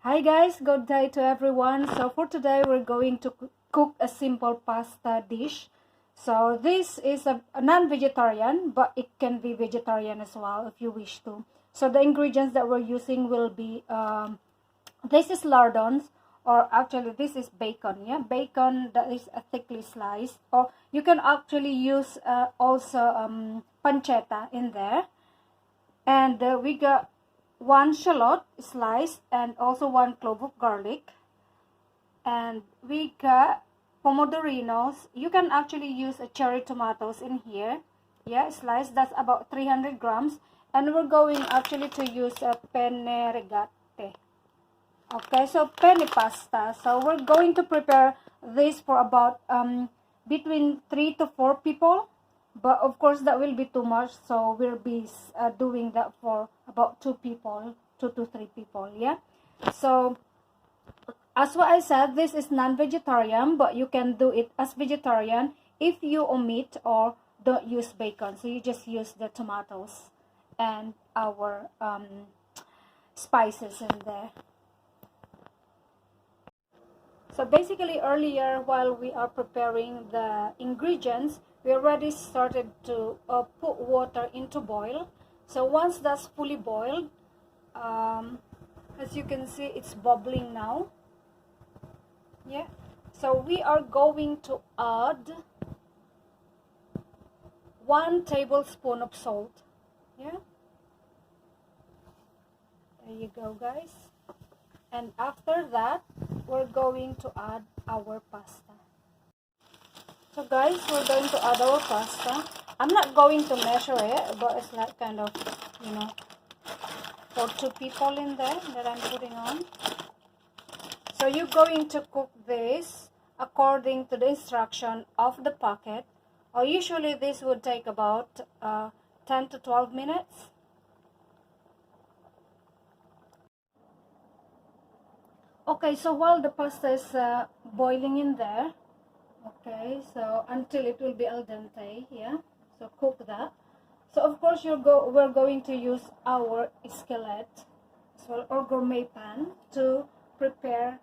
Hi guys, good day to everyone. So for today we're going to cook a simple pasta dish. So this is a non-vegetarian, but it can be vegetarian as well if you wish to. So the ingredients that we're using will be, this is lardons, or actually this is bacon, yeah, bacon that is thickly sliced, or you can actually use also pancetta in there. And we got one shallot sliced and also one clove of garlic, and we got pomodorinos. You can actually use a cherry tomatoes in here, yeah, sliced. That's about 300 grams. And we're going actually to use a penne rigate. Okay, so penne pasta. So we're going to prepare this for about between 3 to 4 people, but of course that will be too much, so we'll be doing that for about 2 people, 2 to 3 people, yeah. So as what I said, this is non-vegetarian, but you can do it as vegetarian if you omit or don't use bacon. So you just use the tomatoes and our spices in there. So basically earlier, while we are preparing the ingredients, we already started to put water into boil. So once that's fully boiled, as you can see, it's bubbling now. Yeah. So we are going to add 1 tablespoon of salt. Yeah. There you go, guys. And after that, we're going to add our pasta. So guys, we're going to add our pasta. I'm not going to measure it, but it's like kind of, for 2 people in there that I'm putting on. So you're going to cook this according to the instruction of the packet. Or usually this would take about 10 to 12 minutes. Okay, so while the pasta is boiling in there, okay, so until it will be al dente, yeah, so cook that. So of course we're going to use our skillet as well, or gourmet pan, to prepare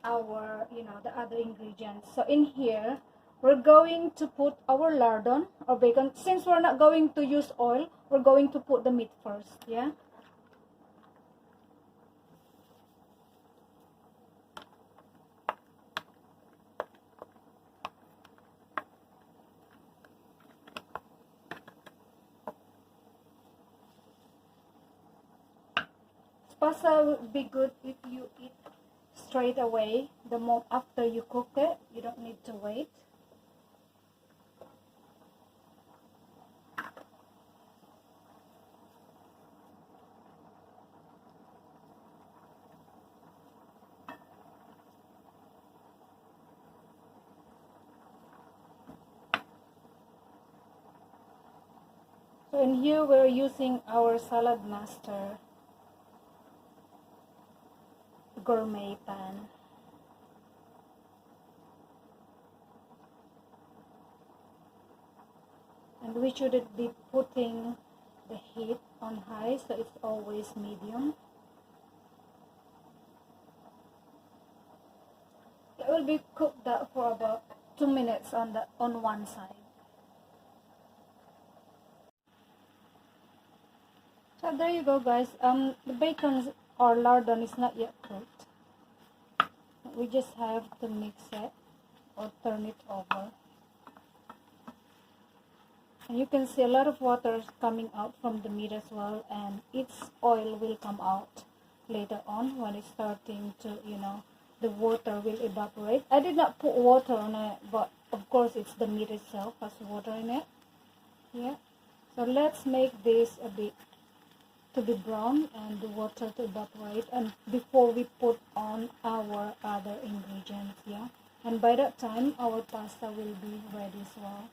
our, the other ingredients. So in here, we're going to put our lardon or bacon. Since we're not going to use oil, we're going to put the meat first, yeah. Pasta would be good if you eat straight away. The moment after you cook it, you don't need to wait. So in here we're using our salad master gourmet pan. And we shouldn't be putting the heat on high, so it's always medium. It will be cooked that for about 2 minutes on one side. So there you go, guys. The bacon or lardon is not yet cooked. We just have to mix it or turn it over. And you can see a lot of water is coming out from the meat as well, and its oil will come out later on when it's starting to, the water will evaporate. I did not put water on it, but of course it's the meat itself has water in it. Yeah. So let's make this a bit to be brown and the water to evaporate, and before we put on our other ingredients, yeah. And by that time our pasta will be ready as well.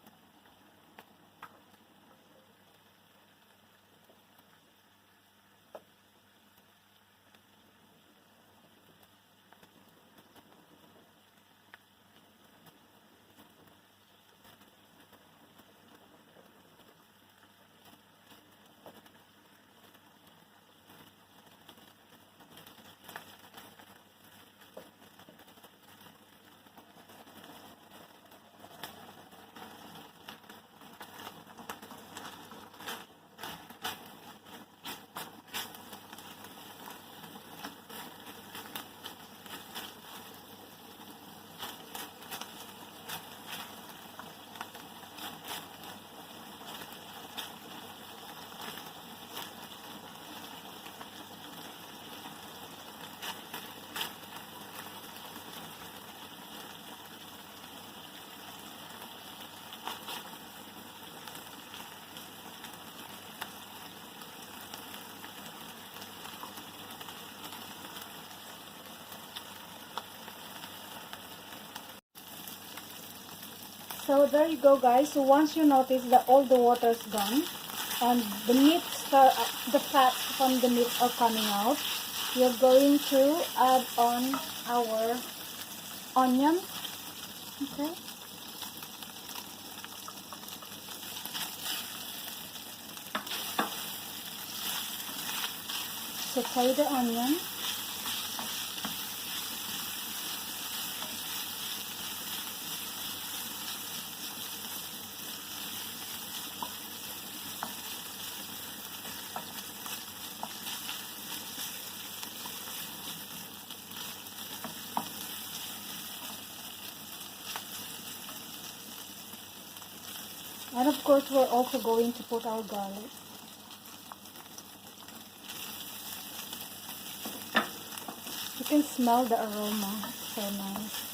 So there you go, guys. So once you notice that all the water is gone and the meat the fat from the meat are coming out, you're going to add on our onion. Okay. Saute the onion. And of course, we're also going to put our garlic. You can smell the aroma. So nice.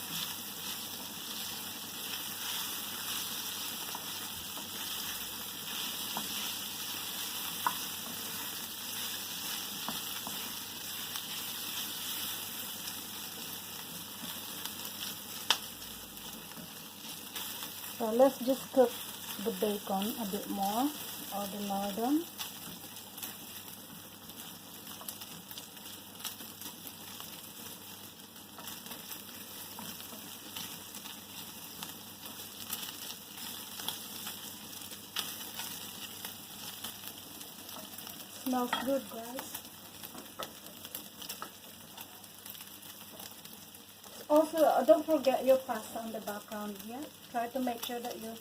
So let's just cook the bacon a bit more, or the lardon. Smells good, guys. Also, don't forget your pasta on the background here. Try to make sure that you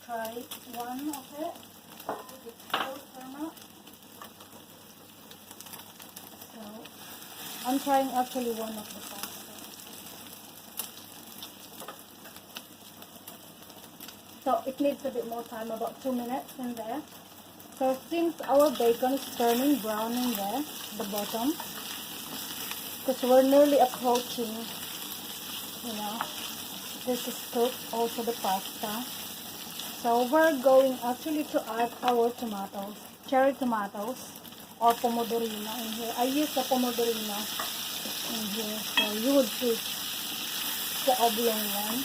try one of it, if it's cooked or not. So, I'm trying actually one of the pasta. So, it needs a bit more time, about 2 minutes in there. So, since our bacon is turning brown in there, the bottom, because we're nearly approaching, this is cooked, also the pasta. So we're going actually to add our tomatoes, cherry tomatoes, or Pomodorino in here. I use the Pomodorino in here, so you would choose the oblong one.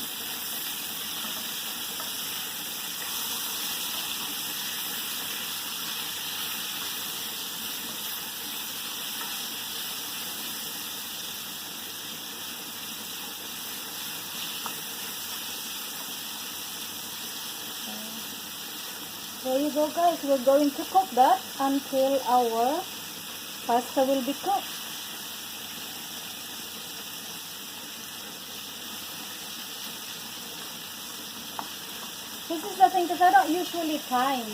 There you go, guys. We're going to cook that until our pasta will be cooked. This is the thing, because I don't usually time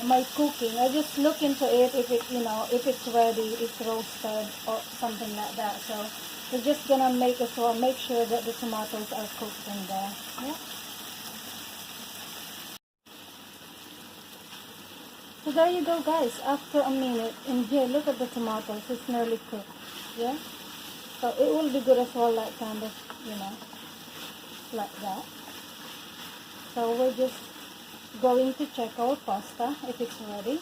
my cooking. I just look into it if if it's ready, it's roasted or something like that. So we're just gonna make sure that the tomatoes are cooked in there. Yeah. So there you go, guys. After a minute in here, look at the tomatoes. It's nearly cooked. Yeah. So it will be good as well, like kind of, like that. So we're just going to check our pasta if it's ready.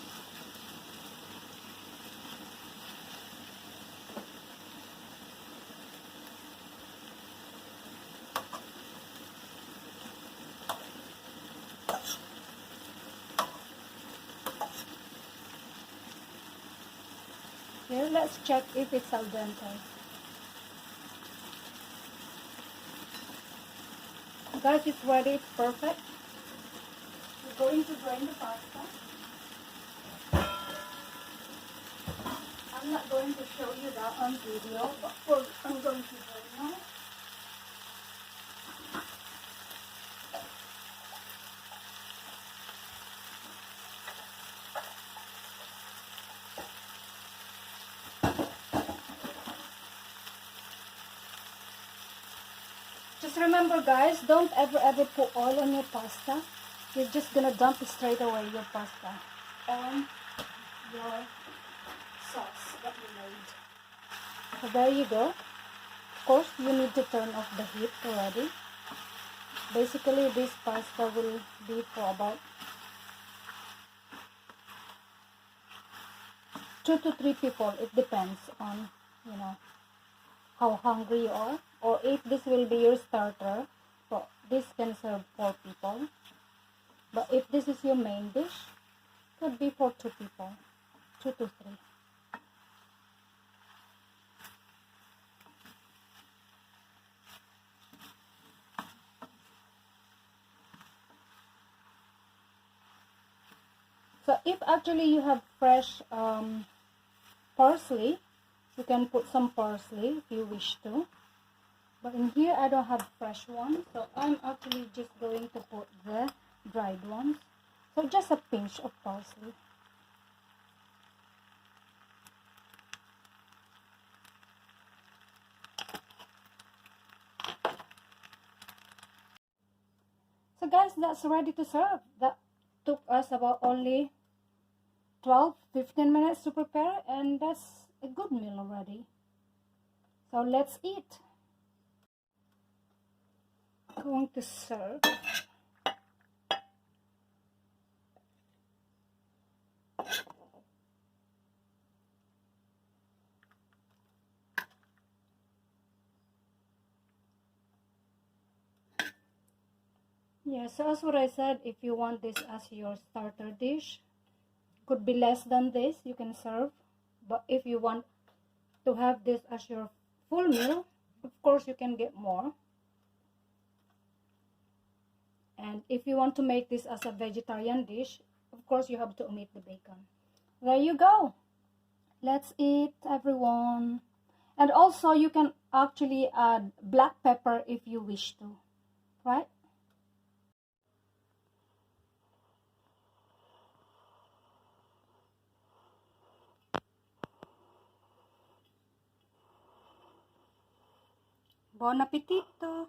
Here, let's check if it's al dente. Guys, it's ready. It's perfect. We're going to drain the pasta. I'm not going to show you that on video, but I'm going to drain now. Just remember, guys, don't ever put oil on your pasta. You're just gonna dump it straight away, your pasta, on your sauce that you made. So there you go. Of course, you need to turn off the heat already. Basically, this pasta will be for about 2 to 3 people. It depends on, how hungry you are. Or if this will be your starter, this can serve 4 people. But if this is your main dish, could be for 2 people, 2 to 3. So if actually you have fresh parsley, you can put some parsley if you wish to. But in here I don't have fresh one, so I'm actually just going to put the dried ones. So just a pinch of parsley. So guys, that's ready to serve. That took us about only 12-15 minutes to prepare, and that's a good meal already. So let's eat. Going to serve. Yeah, so as what I said, if you want this as your starter dish, could be less than this, you can serve. But if you want to have this as your full meal, of course you can get more. And if you want to make this as a vegetarian dish, of course you have to omit the bacon. There you go. Let's eat, everyone. And also you can actually add black pepper if you wish to, right? Buon appetito!